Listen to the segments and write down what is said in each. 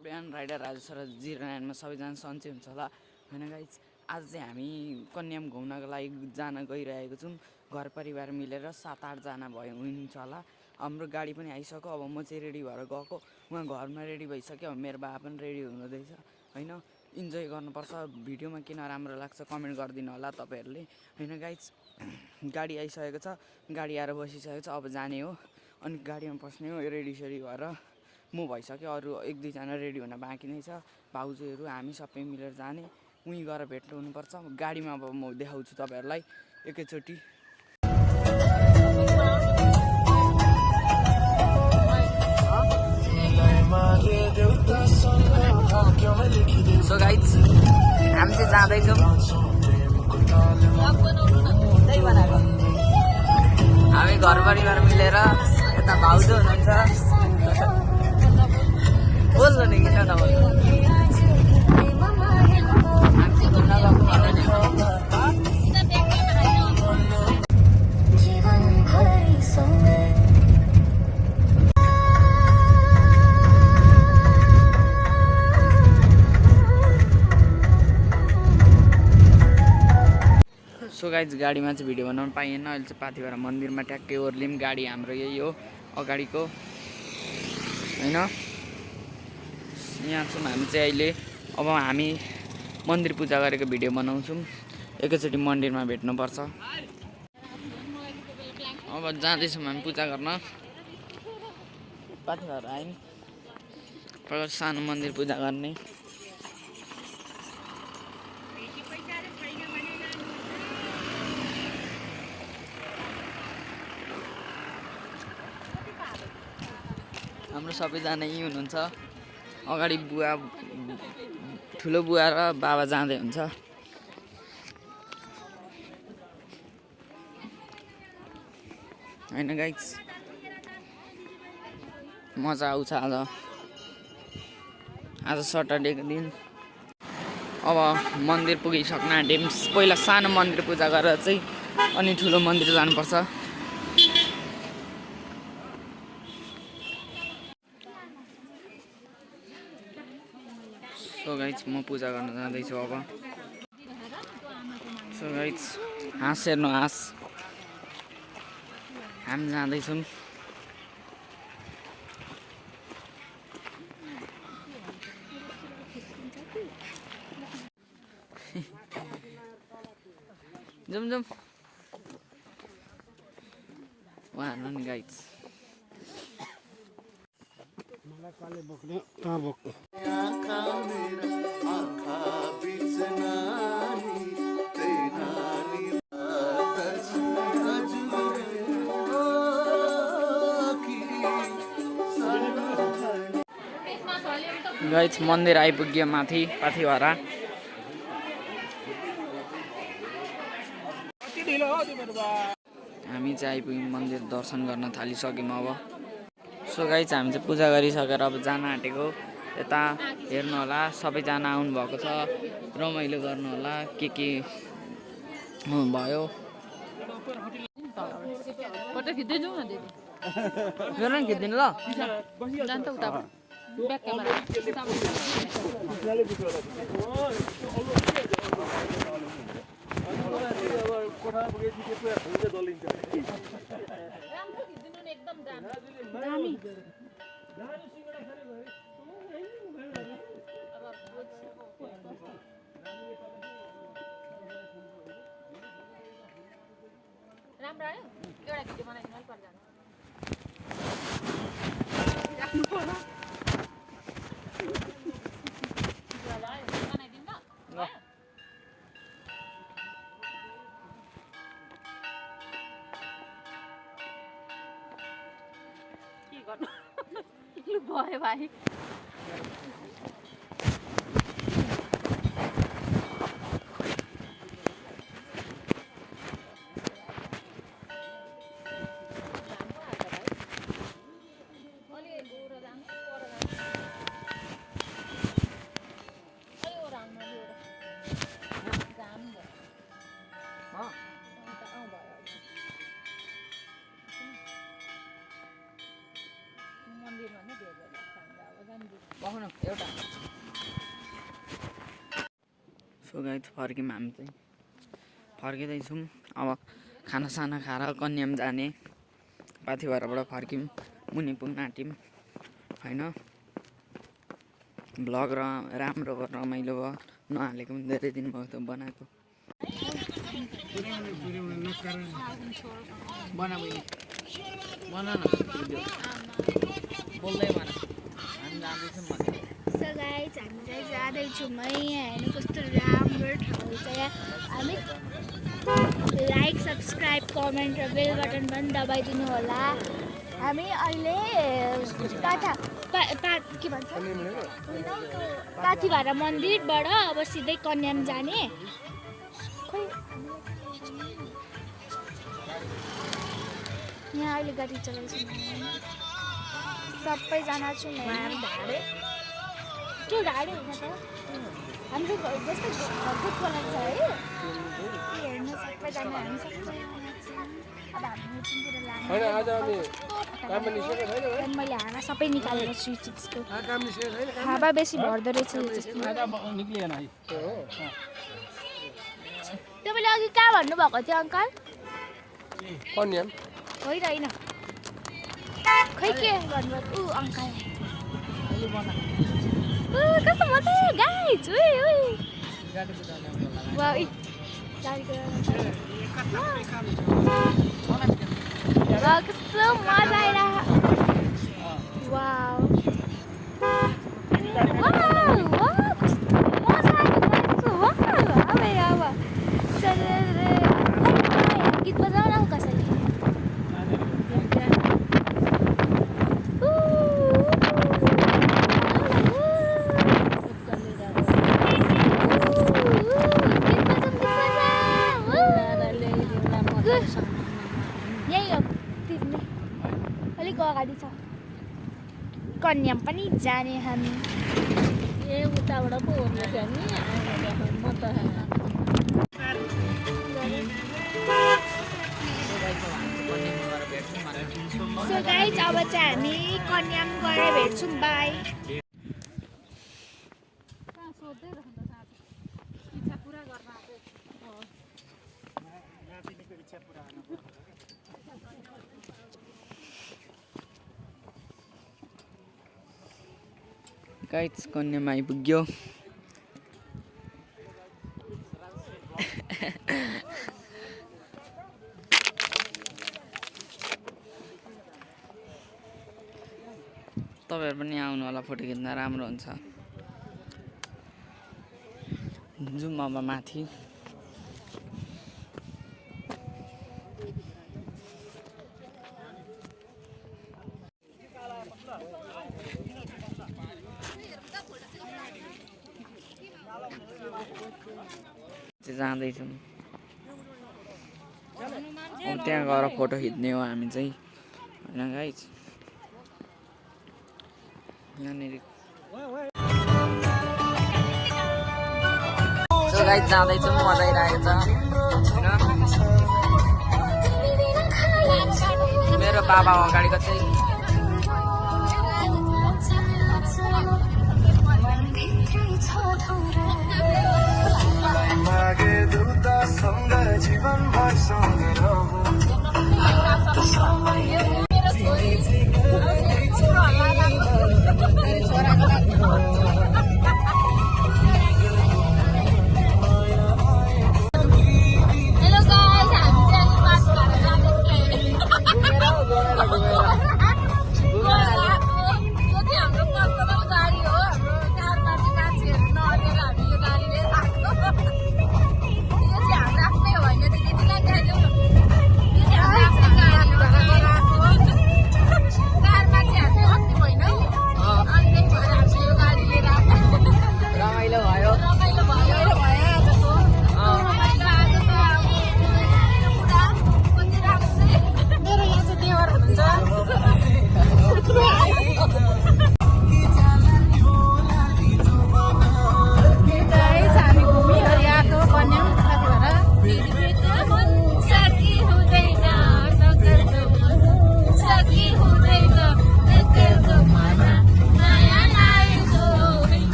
बिहान rider Raju sir 09 मा सबैजना सन्चै हुन्छ होला होइन गाइज। आज चाहिँ हामी कन्याम घुम्नको लागि जान गइरहेको छौँ। घर परिवार मिलेर 7-8 जना भयो हुन्छ होला। हाम्रो गाडी पनि आइसक्यो। अब म चाहिँ रेडी भएर गएको, उहाँ घरमा रेडी भइसक्यो। मेरो बाबा पनि रेडी हुनुहुँदैछ होइन। इन्जोय गर्नुपर्छ। भिडियोमा किन राम्रो लाग्छ कमेन्ट गरिदिनु होला तपाईँहरूले होइन गाइज। गाडी आइसकेको छ, गाडी आएर बसिसकेको छ। अब जाने हो अनि गाडीमा पस्ने हो रेडी सेडी भएर। म भइसक्यो, अरू 1-2 जना रेडी हुन बाँकी नै छ। भाउजूहरू हामी सबै मिलेर जाने, उहीँ गएर भेट्नु हुनुपर्छ। गाडीमा अब म देखाउँछु तपाईँहरूलाई एकैचोटि। सो गाइज हामी चाहिँ जाँदैछौँ। हामी घर परिवार मिलेर यता भाउजू हुनुहुन्छ। बोल्नु नि किन नबोल्नु। सो गाइज गाडीमा चाहिँ भिडियो बनाउनु पाइएन। अहिले चाहिँ पाथिभरा मन्दिरमा ट्याक्कै ओर्लिम। गाडी हाम्रो यही हो अगाडिको होइन। यहाँ छौँ हामी चाहिँ अहिले। अब हामी मन्दिर पूजा गरेको भिडियो बनाउँछौँ। एकैचोटि मन्दिरमा भेट्नुपर्छ। अब जाँदैछौँ हामी पूजा गर्न। पाथिभरा आयौँ, पहिला सानो मन्दिर पूजा गर्ने। हाम्रो सबैजना यहीँ हुनुहुन्छ। अगाडि बुवा, ठुलो बुवा र बाबा जाँदै हुन्छ। होइन गाइज मजा आउँछ आज सटरडेको दिन। अब मन्दिर पुगिसक्न आँट्यौँ। पहिला सानो मन्दिर पूजा गरेर चाहिँ अनि ठुलो मन्दिर जानुपर्छ। सो गाइज म पूजा गर्न जाँदैछु अब। सो गाइज हाँस हेर्नु, हाँस हामी जाँदैछौँ। जाउँ जाउँ उहाँ नि गाइज। गाइज मन्दिर आइपुग्यो माथि पाथिभरा। हामी चाहिँ आइपुग्यौँ मन्दिर दर्शन गर्न थालिसक्यौँ अब। सो गाइज हामी चाहिँ पूजा गरिसकेर अब जान आँटेको। यता हेर्नु होला, सबैजना आउनुभएको छ। रमाइलो गर्नु होला के भयो। फोटो खिच्दै जाउँ न दिदी। मेरो नि खिच्दिनु ल। जान्छ उता ब्याक क्यामेरा। कोठा पुगेपछि त्यसको हुन्छ दलिन्छ। राम्रो खिच्दिनु नि एकदम दामी। दामी सिंगडा खाने भए राम्रो आयो। एउटा भिडियो बनाइदिनु अलिक पर्छ। भयो भाइ। मन्दिरमा नै भेट्यो सो गाइस फर्क्यौँ हामी चाहिँ फर्किँदैछौँ अब खानासाना खाएर कन्याम जाने पाथिभराबाट फर्क्यौँ मुनि पुग्न आँट्यौँ होइन भ्लग राम्रो भयो रमाइलो भयो नहालेको पनि धेरै दिन भयो त बनाएको बना न बोल्दै बना हामी जाँदैछौँ भन्दै सो गाइस हामी चाहिँ जाँदैछौँ है यहाँ हेर्नु कस्तो राम्रो ठाउँ छ यहाँ हामी लाइक सब्सक्राइब कमेन्ट र बेल बटन पनि दबाइदिनु होला हामी अहिले के भन्छ पाथिभरा मन्दिरबाट अब सिधै कन्याम जाने खोइ यहाँ अहिले गाडी चलाउँछौँ सबैजना छौँ त्यो ढाडे हुन्छ त हाम्रो जस्तै घरको खोला छ है हेर्नु सबैजना हामी अब हामी एकछिनतिर लानु मैले हावा सबै निकालेर स्विचको हावा बेसी भर्दो रहेछ तपाईँले अघि कहाँ भन्नुभएको थियो अङ्कल होइन खै के भन्नुभएको अङ्कल कस्तो मजा गाइज कस्तो मजा गीत बजाउन कसैले अगाडि छ कन्याम पनि जाने हामी उताबाट पो सो गाइज अब चाहिँ हामी कन्याम गएर भेट्छौँ बाई गाइस कन्यामा आइपुग्यो तपाईहरु पनि आउनु होला फोटो खिच्न राम्रो हुन्छ जुम अब माथि जाँदैछौँ अब त्यहाँ गएर फोटो खिच्ने हो हामी चाहिँ होइन गाइस यहाँनिर जाँदैछौँ मजा आइरहेको छ होइन मेरो बाबा अगाडिको चाहिँ जीवन भर हाम्रो पर्सनल गाडी हो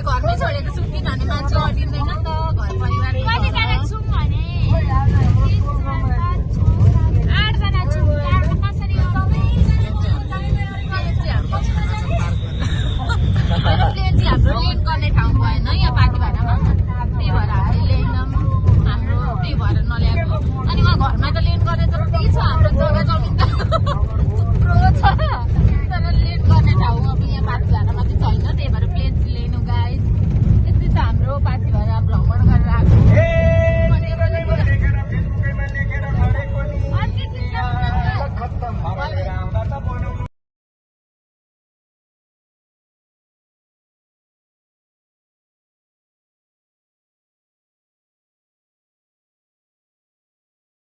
घरमै छोडेको छौँ किनभने मान्छे अटिँदैन नि त घर परिवार कतिजना छौँ भने 8जना छौँ। कसरी प्लेन चाहिँ हाम्रो लेन गर्ने ठाउँ भएन यहाँ